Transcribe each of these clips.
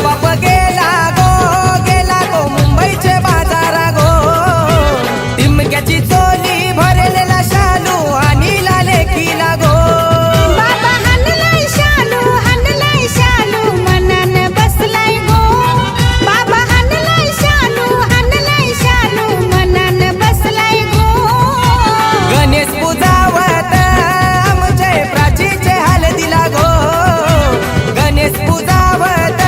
बाप गेला गो मुंबईचे बाजारा गो टिमक्याची चोली भरलेला शालू आणि लाले किला गो बाबा हाणलाय शालू मनान बसलाय गो बाबा हाणलाय शालू मनान बसलाय गो गणेश पूजावत आमचे प्राचीचे हाल दिला गो गणेश पूजावत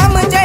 आमचे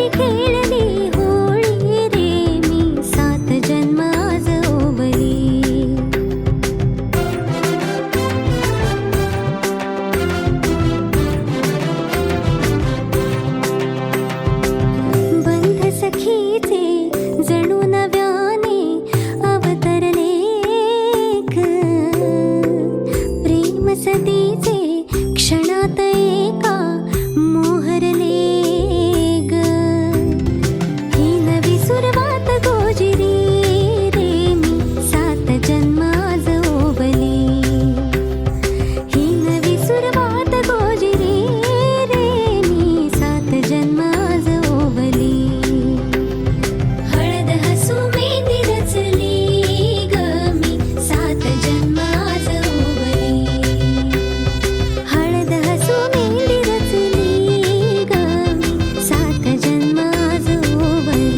माझी खेळली होळी रे मी 7 जन्म आज ओवली बंध सखीचे जणू नव्याने अवतरले ग प्रेम सतीचे क्षणात एका मोहरले ग ही नवी सुरुवात गोजिरी रे मी 7 जन्म आज ओवली ही नवी सुरुवात गोजिरी रे मी 7 जन्म आज ओवली हळद हसू मेहंदी रचली ग मी 7 जन्म आज ओवली हळद हसू मेहंदी रचली ग मी 7 जन्म आज ओवली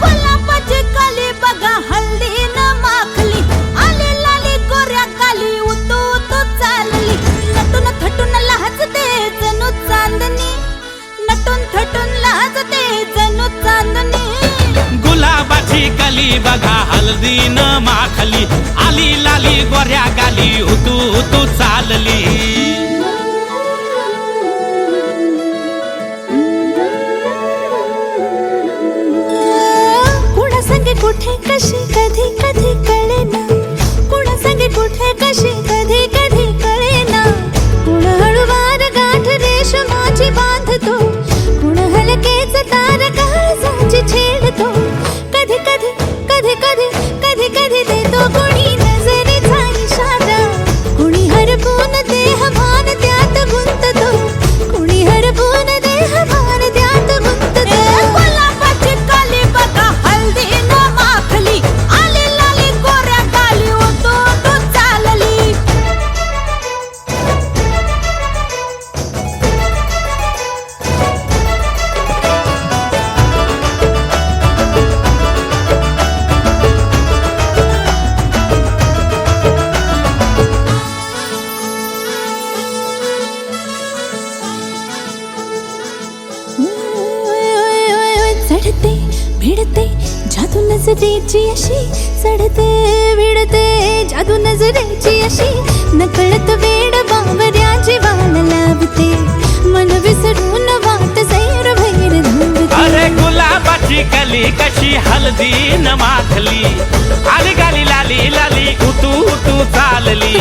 गुलाबाची कली बघा हल्दी न माखली आली लाली गोऱ्या काली उतू उतू चालली नटून थटून लाजते जणू चांदणी नटून थटून लाजते जणू चांदणी गुलाबाची कली बघा हल्दी न माखली आली लाली गोऱ्या गाली उतू उतू चालली कुणा संगे कुठे कशी कधी कधी कळेना कुणा संगे कुठे कशी कधी कधी कळेना कुण हळूवार गाठ रेशमाची बांधतो कुण हलकेच तार काळजाची छेडतो कधी कधी कधी कधी कधी कधी देतो कोणी नजरेचा इशारा कुणी हरपून देह भान त्यात गुंततो कुणी हरपून देह भान त्यात गुंततो गुलाबाची कली बघा हल्दी न माखली आली लाली गोऱ्या गाली उतू उतू चालली चढते भिडते जादू नजरेची अशी चढते भिडते जादू नजरेची अशी नकळत वेड बावऱ्याची वाल लावते मन विसरून वाट सैर भैर धावते अरे गुलाबाची कली कशी हल्दी न माखली आली गाली लाली लाली उतू उतू चालली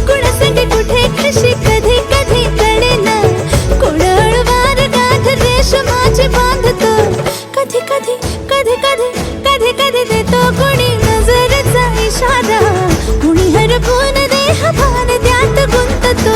कुणा संगे कुठे कशी कधी कधी कळेना कुण हळूवार गाठ रेशमाची बांधतो कधी कधी कधी कधी कधी कधी देतो कुणी नजरेचा इशारा कुणी हरपून देह भान त्यात गुंततो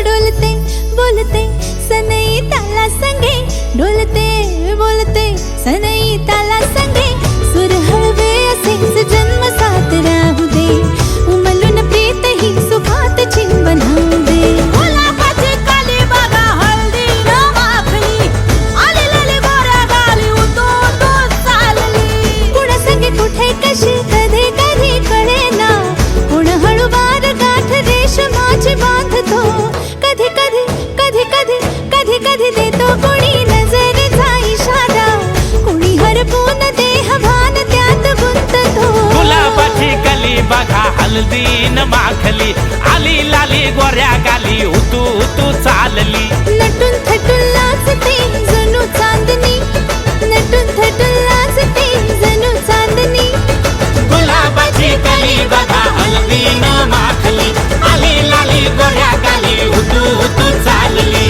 डोलते बोलते सनई ताला संगे डोलते बोलते सनई ताला संगे सुर हळवे असेच जन्म साथ राहू दे उमलून प्रीत ही सुखात चिंबन होऊ दे गुलाबाची कली बघा हल्दी न माखली आली लाली गोऱ्या गाली उतू उतू चालली कुणा संगे कुठे कशी कधी कधी कळेना कुण हळूवार गाठ रेशमाची बांधतो कधी कधी कधी कधी कधी कधी देतो कोणी नजरेचा इशारा कुणी हरपून देह भान त्यात गुंततो गुलाबाची कली बघा हल्दी न माखली आली लाली गोऱ्या गाली उतू उतू चालली चालली. नटून थटून लाजते जणू चांदणी, नटून थटून लाजते जणू चांदणी. गुलाबाची कली बघा हलवीनं माखली, आली लाली गोऱ्या गाली हुतू हुतू चालली.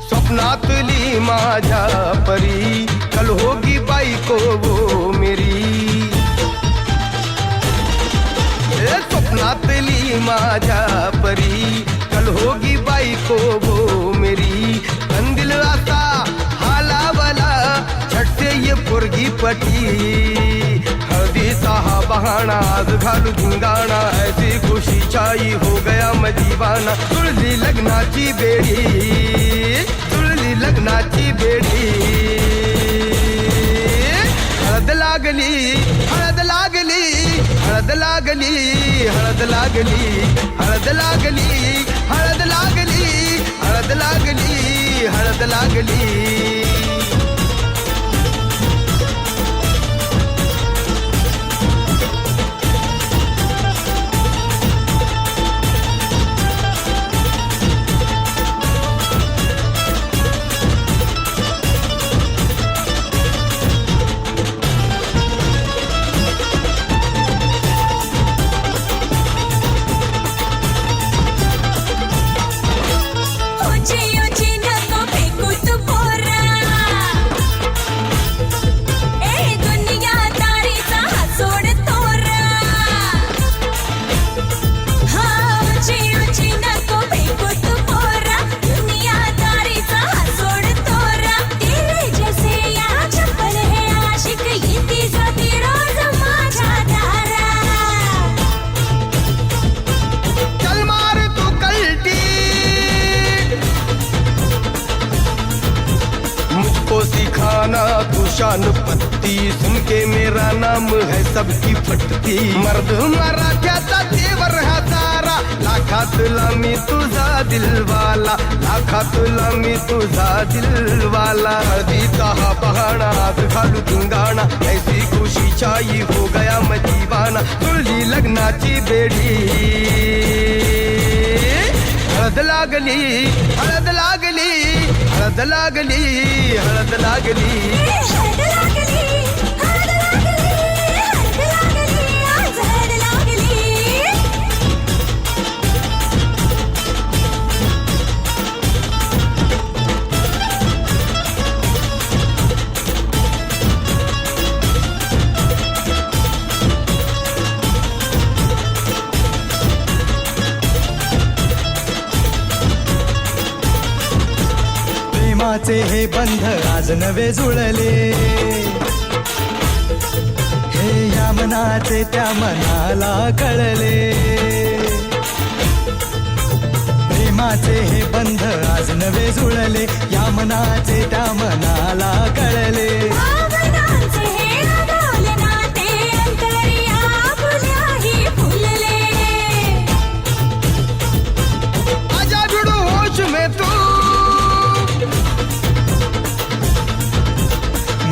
स्वप्नातली माझ्या परी कल होगी बायको वो मेरी. स्वप्नातली माझ्या परी कल होगी बायको वो मेरी. कंदिल आता हालावला झट से ये पोरगी पटी. हळदीचा हा बहाना आज घालू धिंगाणा, ऐसी खुशी छाई हो गया मैं दीवाना. तुळली लग्नाची बेडी, तुळली लग्नाची बेडी. हळद लागली, हळद लागली, हळद लागली, हळद लागली, हळद लागली, हळद लागली, हळद लागली, हळद लागली. ऊंची ऊंची नको फेकू तू पोरा, ए दुनियादारीचा हा सोड तोरा. हा ऊंची ऊंची नको फेकू तू पोरा, दुनियादारीचा हा सोड तोरा. तेरे जैसे या चप्पल है आशिक, येती जाती रोज माझ्या दारात. चल मार तू कल्टी, मुझको सिखाना तू शान पत्ती. सुन के मेरा नाम है सबकी फटती. मर्द मराठ्याचा देवर हा तारा, लाखातला मी तुझा दिलवाला, लाखातला मी तुझा दिलवाला. हळदीचा हा बहाणा आज घालू धिंगाणा, ऐसी खुशी छाई हो गया मैं दीवाना. तुळली लग्नाची बेडी. हळद लागली, हळद लागली, हळद लागली, हळद लागली. हळद लागली, हळद लागली, हळद लागली, आज हळद लागली. प्रेमाचे हे बंध आज नवे जुळले, हे या मनाचे त्या मनाला कळले. प्रेमाचे हे बंध आज नवे जुळले, या मनाचे त्या मनाला कळले. भावनांचे हे अडवले नाते, अंतरिया फुल्याही फुलले. आजा भिडू होश में तू,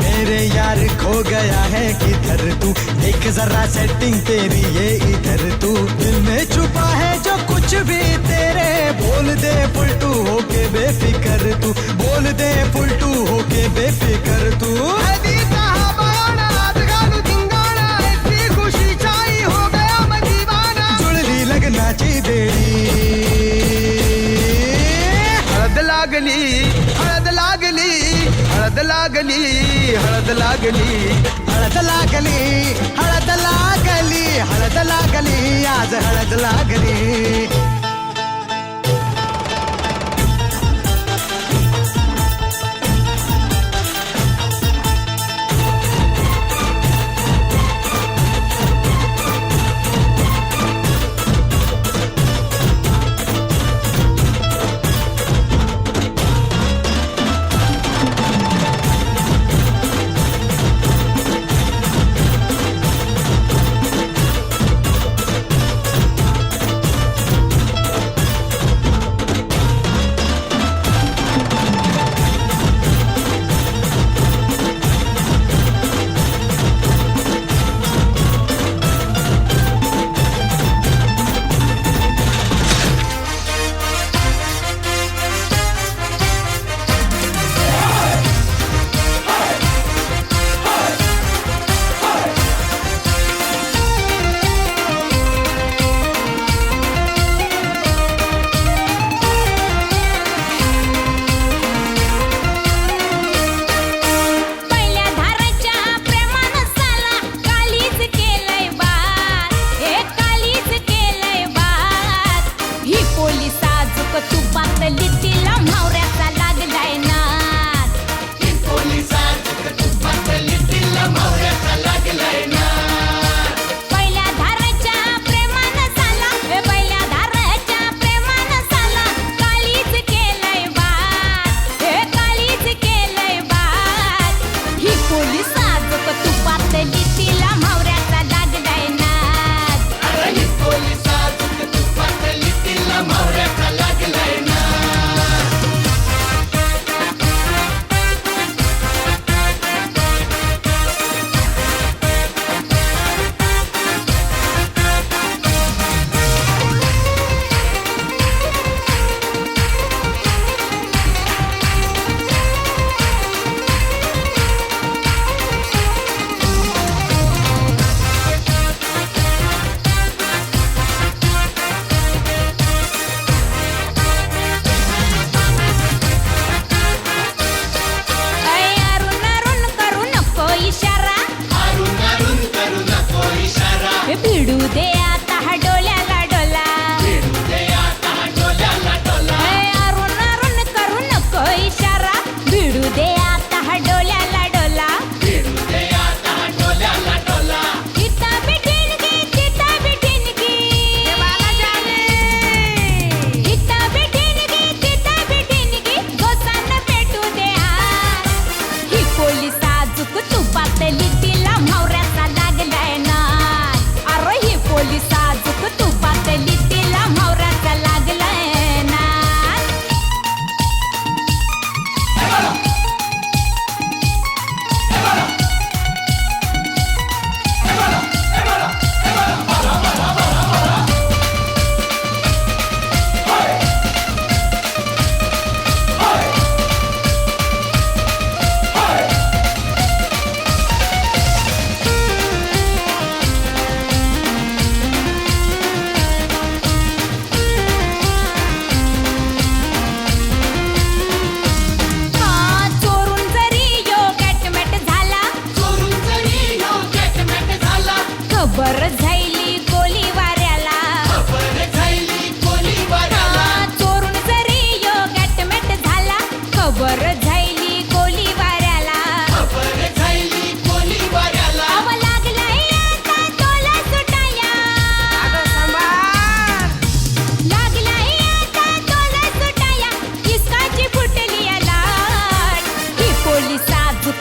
मेरे यार खो गया है किधर तू, देख जरा सेटिंग तेरी ये इधर तू. दिल में छुपा है जो कुछ भी तेरे, बोल दे फुलटू होके बेफिकर तू, बोल दे फुलटू होके बेफिकर तू. हळदीचा हा बहाणा आज घालू धिंगाणा, ऐसी खुशी छाई हो गया मैं दीवाना. जुळली लग्नाची बेडी. हळद लागली, हळद लागली, हळद लागली, हळद लागली. हळद लागली, हळद लागली, हळद लागली, आज हळद लागली.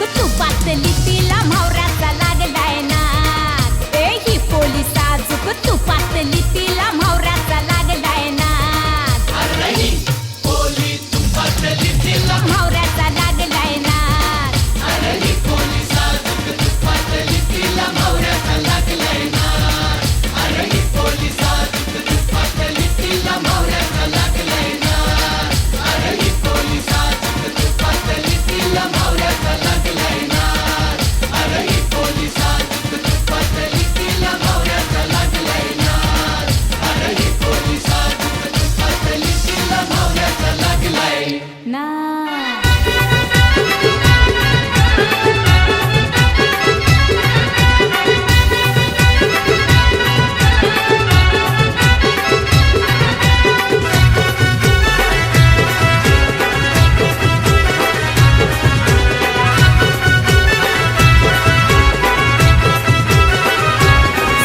साजूक तुपातली तिला म्हावऱ्याचा लागलाय नाद ए ही पोली साजूक तुपातली तिला म्हावऱ्याचा लागलाय नाद म्हावऱ्याचा लागलाय नाद नाद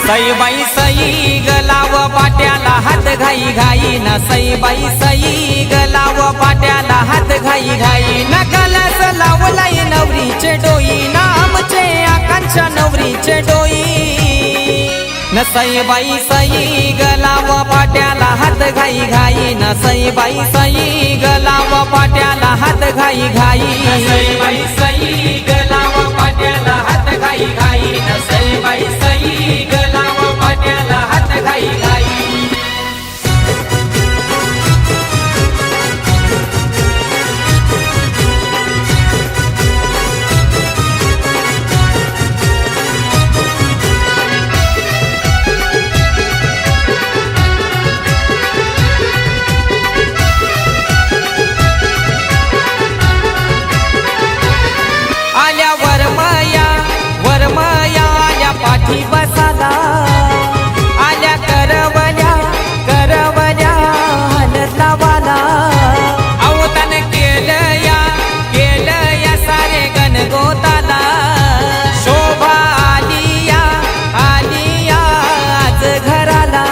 सईबाई सई गलाव पाट्याला हात घाई घाई ना सईबाई सई गलाव पाट्याला हात घाई घाई ना कलस लावलाई नवरीचे डोई ना आमचे आकांक्षा नवरीचे डोई न सईबाई सई गलाव पाट्याला हात घाई घाई न सईबाई सई गलाव पाट्याला हात घाई घाई सईबाई सई गलाव पाट्याला हात घाई घाई न सईबाई सई गलाव पाट्याला हात घाई घाई आल्या वरमया आल्या पाठी बसाला आल्या करवल्या हलत लावाला अवतान केलं या सारे गणगोताला शोभा आलिया आज घराला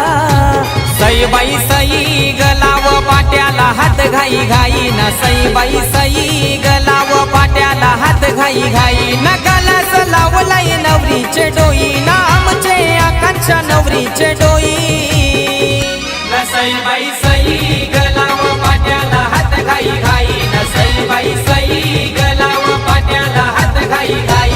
सईबाई सई गलाव पाट्याला हात घाई घाई ना सईबाई सई गलाव पाट्याला हात घाई घाई ना कलस लावलाई नवरीचे डोई ना आमचे आकांक्षा नवरीचे डोई ना सईबाई सई गलाव पाट्याला हात घाई घाई ना सईबाई सई गलाव पाट्याला हात घाई घाई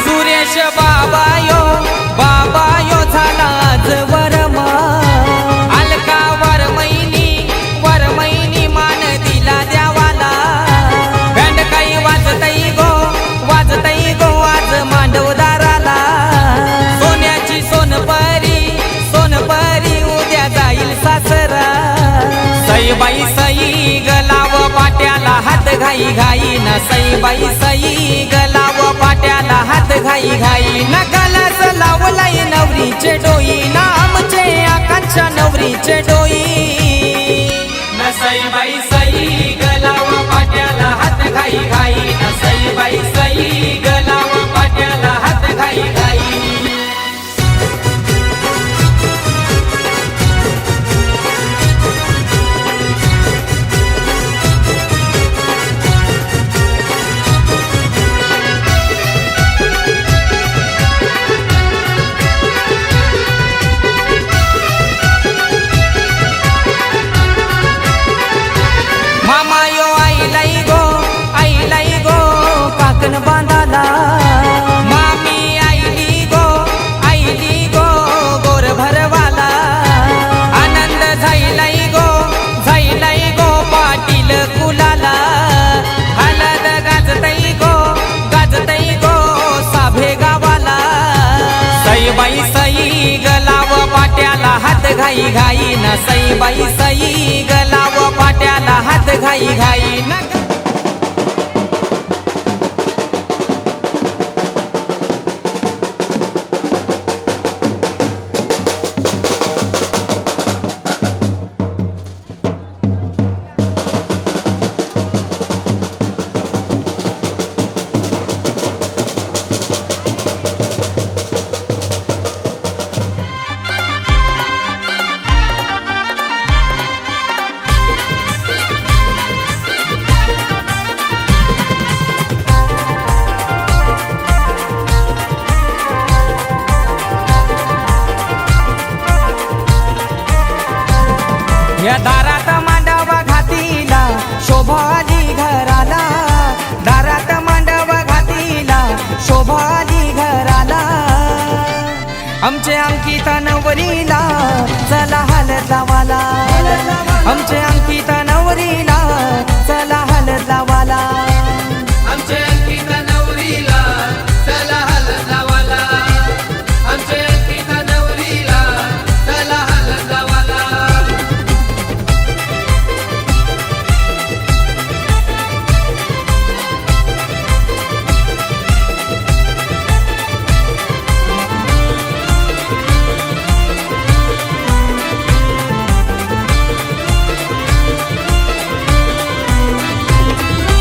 सुरेश बाबा यो झाला आज वरमा अलका वरमैनी मान दिला द्यावाला बँड काही वाजतई गो आज मांडवदाराला सोन्याची सोनपरी उद्या जाईल सासरा सईबाई सई गलाव पाट्याला हात घाई घाई ना सईबाई सई गलाव पाट्याला हात घाई घाई ना कलस लावलाई नवरीचे डोई ना आमचे आकांक्षा नवरीचे डोई ना सईबाई सई गलाव पाट्याला हात घाई घाई ना सईबाई सई गलाव पाट्याला हात घाई घाई घाई घाई ना सईबाई सई गलाव पाट्याला हात घाई घाई ना या दारात मांडव घातीला शोभाली घराला, दारात मांडव घातीला शोभाली घराला. आमचे अंकित नवरीला चला हलत लावाला, आमचे अंकित नवरीला चला हलत लावाला. आमचे अंकित नवरीला चला हलत लावाला, आमचे अंकित नवरीला चला हलत लावाला.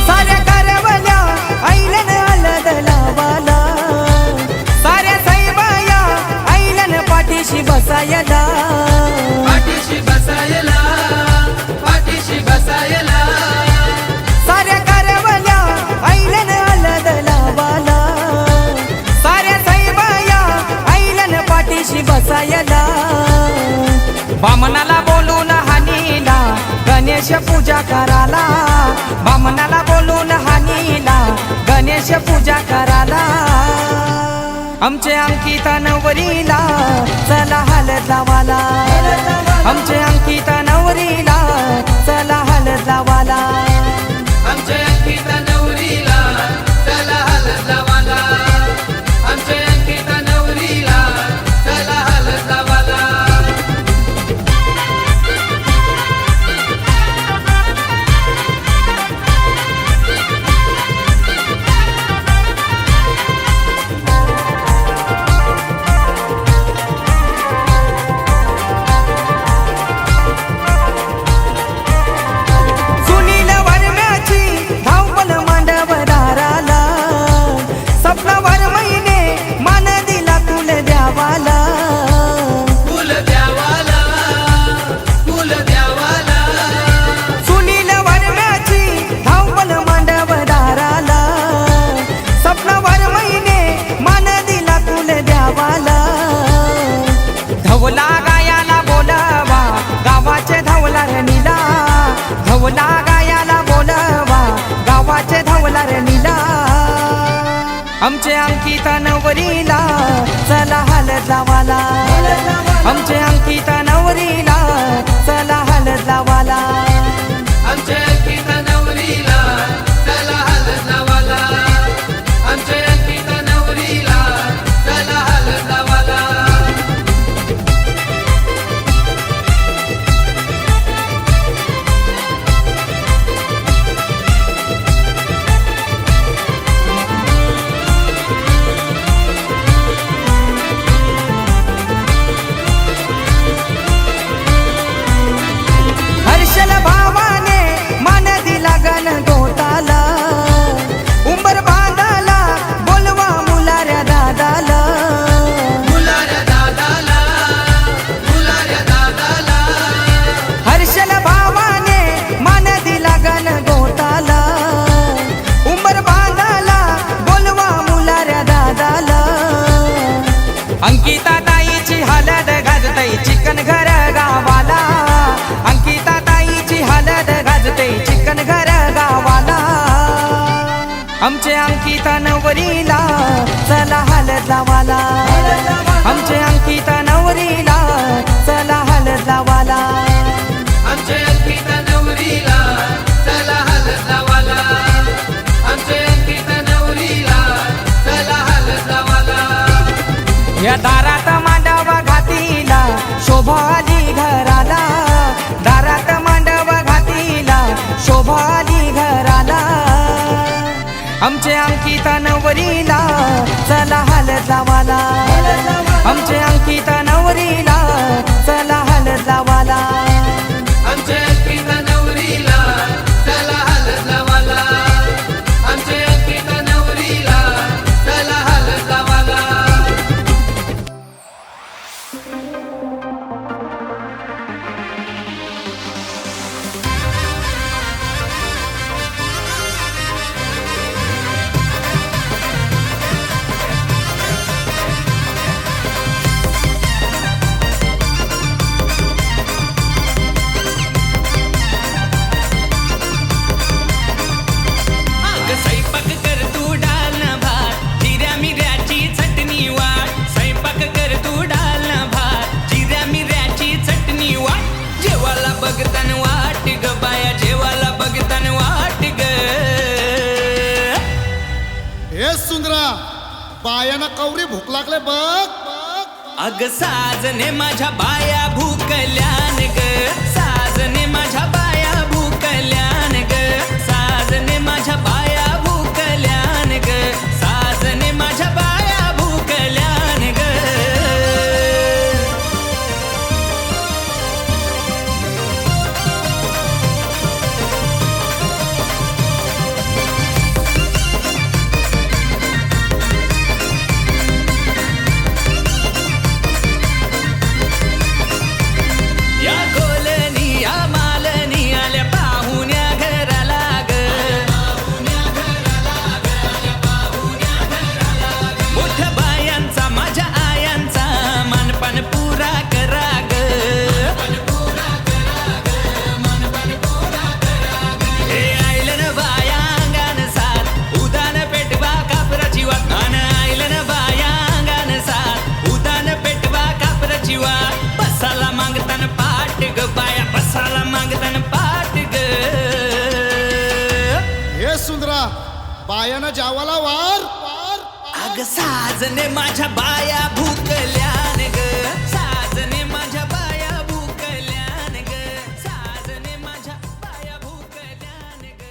साऱ्या करवल्या ऐलन हलद लावाला, साऱ्या सैबाया ऐलन पाठीशी बसायला. पाठीशी बसायला, पाठीशी बसायला. साऱ्या करवल्या ऐलन हलद लावाला, साऱ्या सैबाया ऐलन पाठीशी बसायला. बामणाला बोलून हानीला गणेश पूजा कराला, बामणाला बोलून हानीला गणेश पूजा कराला. आमचे अंकित नवरीला चला हलत लावाला, आमचे अंकित नवरीला चला हलत लावाला. आमचे अंकित नवरीला चला हलत लावाला, आमचे अंकित नवरीला चला हलत लावाला. सुनील वर्म्याची धावपल मांडव दाराला, सपनावर महिने मान दिला कुल द्यावाला. फुल द्यावाला, फुल द्यावाला. सुनील वर्म्याची धावपल मांडव दाराला, सपनावर महिने मान दिला कुल द्यावाला. धवला गायाला बोलवा गावाचे धवला रणीला, धवला गायाला बोलवा गावाचे धवला रणीला. आमचे अंकित नवरीला चला हलत लावाला, आमचे अंकित नवरीला चला हलत लावाला. आमचे अंकित नवरीला चला हलत लावाला, आमचे अंकित नवरीला चला हलत लावाला. हर्षल भावाने मान दिला गण गोताला, उंबर बांधाला बोलवा मुलाऱ्या दादाला. मुलाऱ्या दादाला, मुलाऱ्या दादाला. हर्षल भावाने मान दिला गण गोताला, उंबर बांधाला बोलवा मुलाऱ्या दादाला. अंकिता ताईची हलद गाजतय चिकन घर गावाला, अंकिता ताईची हलद गाजते चिकन घर गावाला. आमचे अंकित नवरीला चला हलत लावाला, आमचे अंकित नवरीला चला हलत लावाला. आमचे अंकित नवरीला चला हलत लावाला, आमचे अंकित नवरीला चला हलत लावाला. या दारात मांडव घातीला शोभाली घराला, दारात मांडव घातीला शोभाली घराला. आमचे अंकित नवरीला चला हलत लावाला, आमचे अंकित नवरीला चला हलत लावाला. आमचे अंकित नवरीला चला हलत लावाला, आमचे अंकित नवरीला चला हलत लावाला. बायाना कवरी भूक लागले बघ. अग साजने माझ्या बाया भूकल्यान ग, साजने माझ्या बाया भूकल्यान ग, साजने माझ्या बाया भूकल्यान ग, साजने माझ्या बाया भूकल्यान ग. या कोलनी या मालनी आल्या पाहुण्या घराला ग, मोठ्या बायांचा माझ्या आयांचा मानपान पुरा करा ग. हे आयलन बाया अंगान साथ उदान पेटवा कापराची वाट, अन आयलन बाया अंगान साथ उदान पेटवा कापराची वाट. बसाला मागतान पाट ग बाया, बसाला मागतान पाट ग. हे सुंदरा बायाना जावाला वार. अग साजने माझ्या बाया भूकल्यान ग, साजने माझ्या बाया भूकल्यान ग, साजने माझ्या बाया भूकल्यान ग.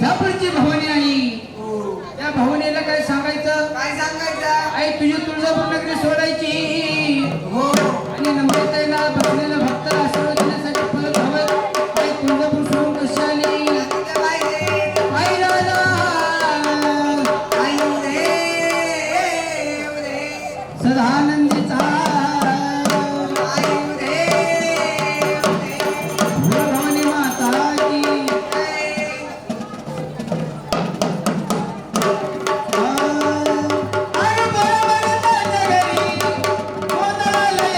तुळजापूरची भवानी आई त्या भवानीला काय सांगायचं काय सांगायचं आई तुझी तुळजापूर नगरी सोडायची हो आणि नम्रतेला बसलेल्या भक्ताला आशीर्वाद देण्यासाठी परत हवं आई तुळजापूर सोडून कशी आली आई राजा सदानंदीचा भवानी माता की अरे बरोबर माझ्या घरी कोणाला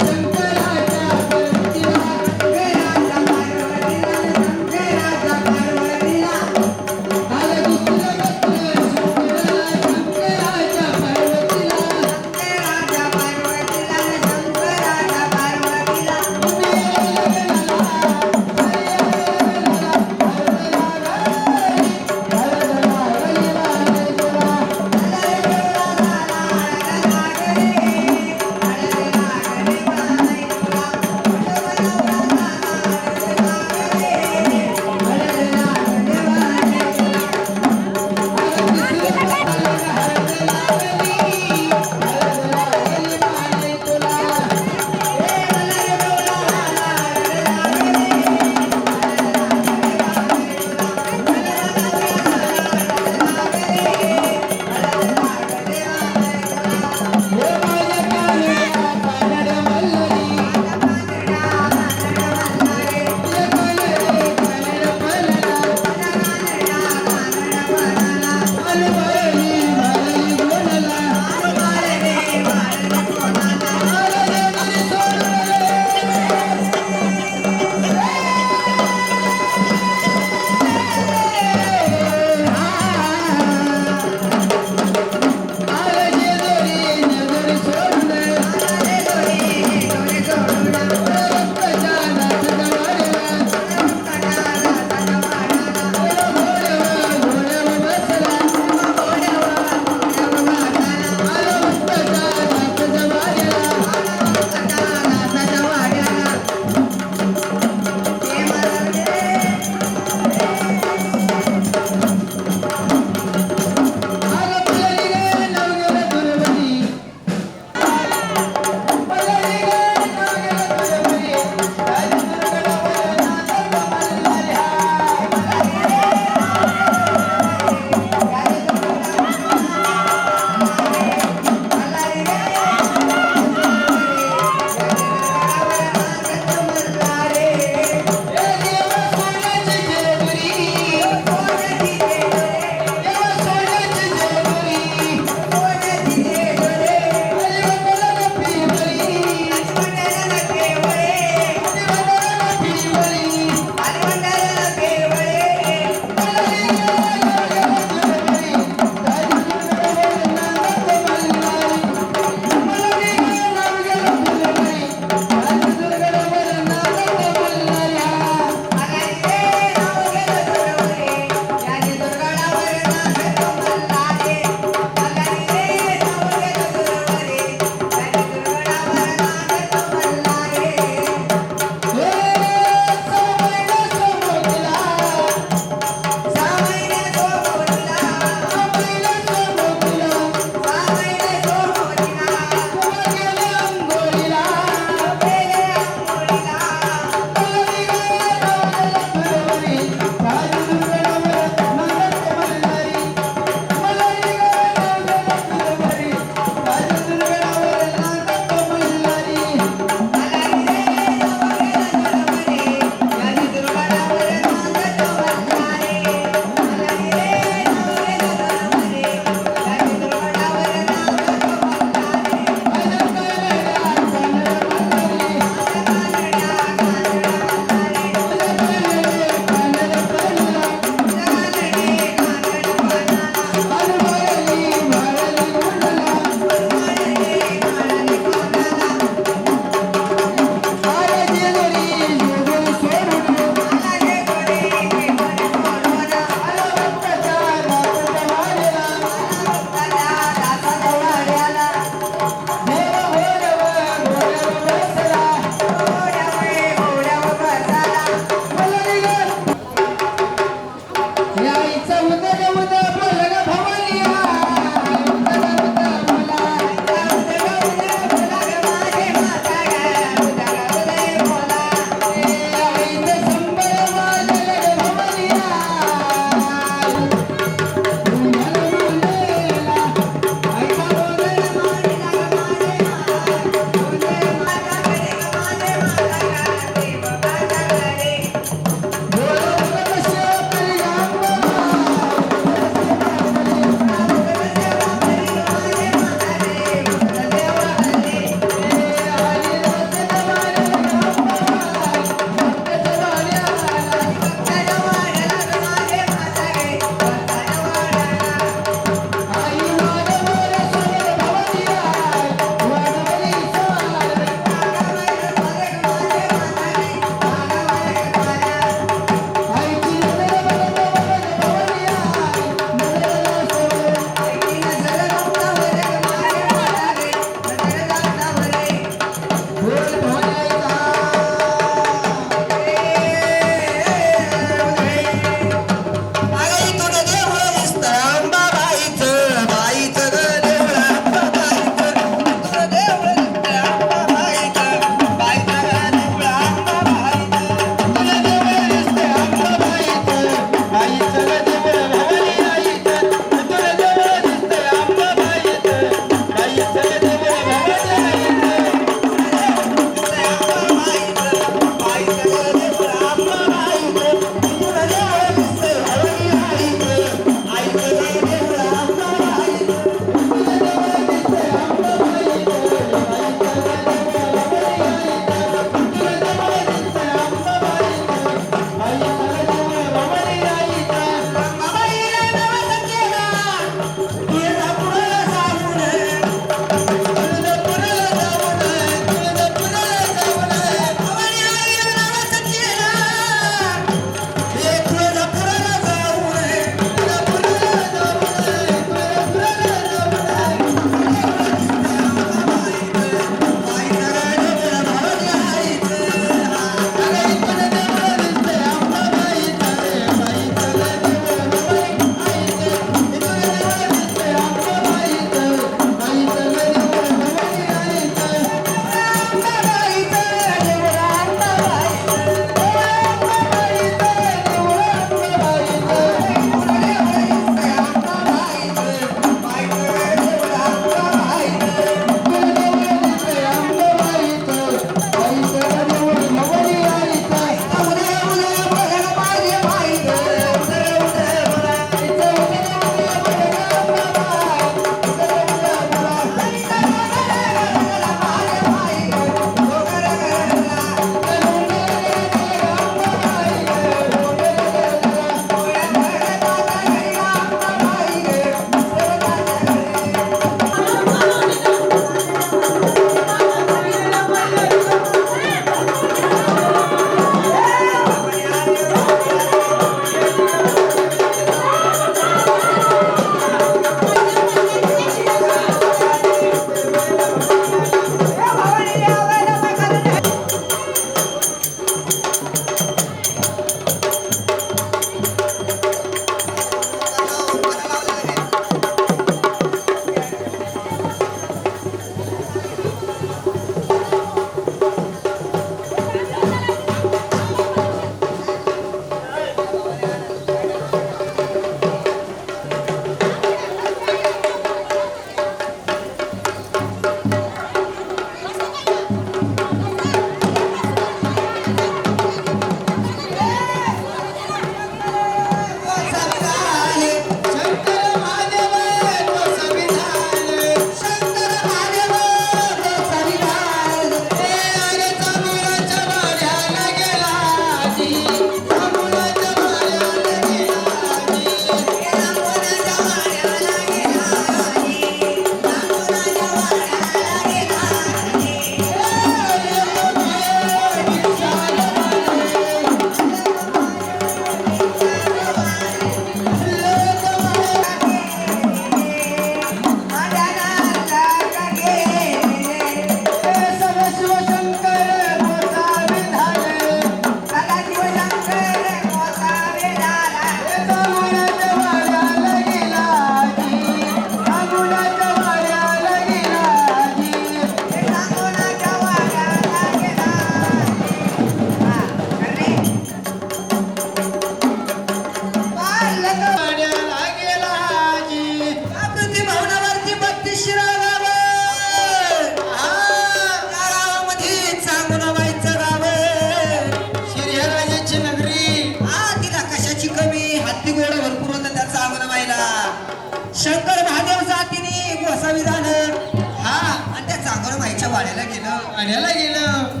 वाड्याला गेलं वाड्याला गेलं